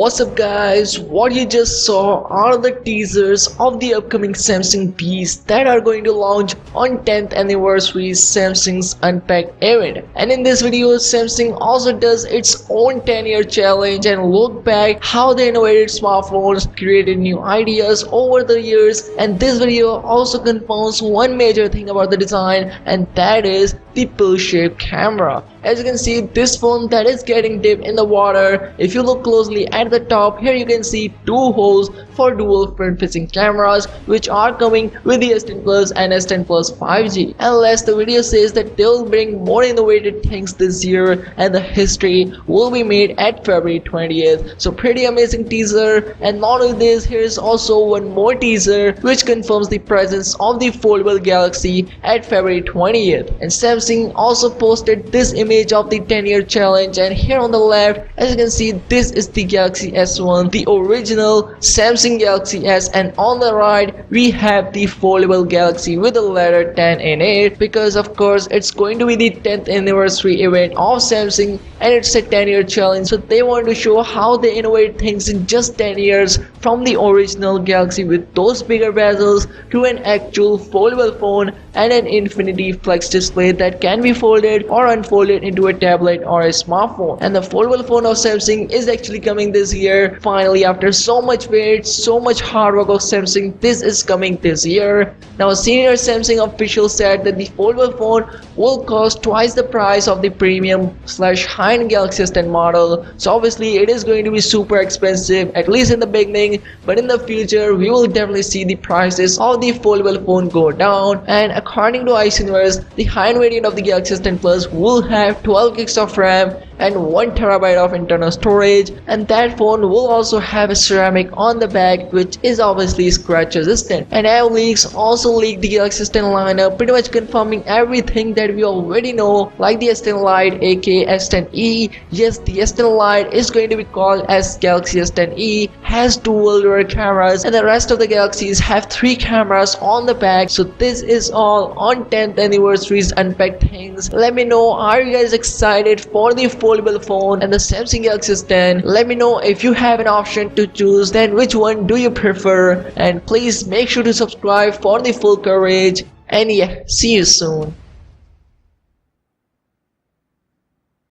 What's up guys, what you just saw are the teasers of the upcoming Samsung Bs that are going to launch on 10th anniversary Samsung's Unpacked event. And in this video Samsung also does its own 10-year challenge and look back how they innovated smartphones, created new ideas over the years, and this video also confirms one major thing about the design, and that is the pill-shaped camera. As you can see, this phone that is getting dipped in the water, if you look closely at the top, here you can see two holes for dual front-facing cameras which are coming with the S10 Plus and S10 Plus 5G. Unless the video says that they will bring more innovative things this year and the history will be made at February 20th. So pretty amazing teaser. And not only this, here is also one more teaser which confirms the presence of the foldable Galaxy at February 20th. And Samsung also posted this image of the 10-year challenge, and here on the left, as you can see, this is the Galaxy S1, the original Samsung Galaxy S, and on the right we have the foldable Galaxy with the letter 10 in it, because of course it's going to be the 10th anniversary event of Samsung and it's a 10-year challenge, so they want to show how they innovate things in just 10 years from the original Galaxy with those bigger bezels to an actual foldable phone and an infinity flex display that can be folded or unfolded into a tablet or a smartphone. And the foldable phone of Samsung is actually coming this year. Finally, after so much wait, so much hard work of Samsung, this is coming this year. Now a senior Samsung official said that the foldable phone will cost twice the price of the premium / high-end Galaxy S10 model. So obviously it is going to be super expensive, at least in the beginning, but in the future we will definitely see the prices of the foldable phone go down. And according to iSuniverse, the high-end variant of the Galaxy S10 Plus will have 12 gigs of RAM and 1 TB of internal storage, and that phone will also have a ceramic on the back which is obviously scratch resistant. And AirLeaks also leaked the Galaxy S10 lineup, pretty much confirming everything that we already know, like the S10 Lite aka S10e. Yes, the S10 Lite is going to be called as Galaxy S10e, has dual rear cameras, and the rest of the Galaxies have 3 cameras on the back. So this is all on 10th anniversary's Unpacked things. Let me know, are you guys excited for the foldable phone and the Samsung Galaxy S10? Let me know if you have an option to choose, then which one do you prefer, and please make sure to subscribe for the full coverage. And yeah, see you soon.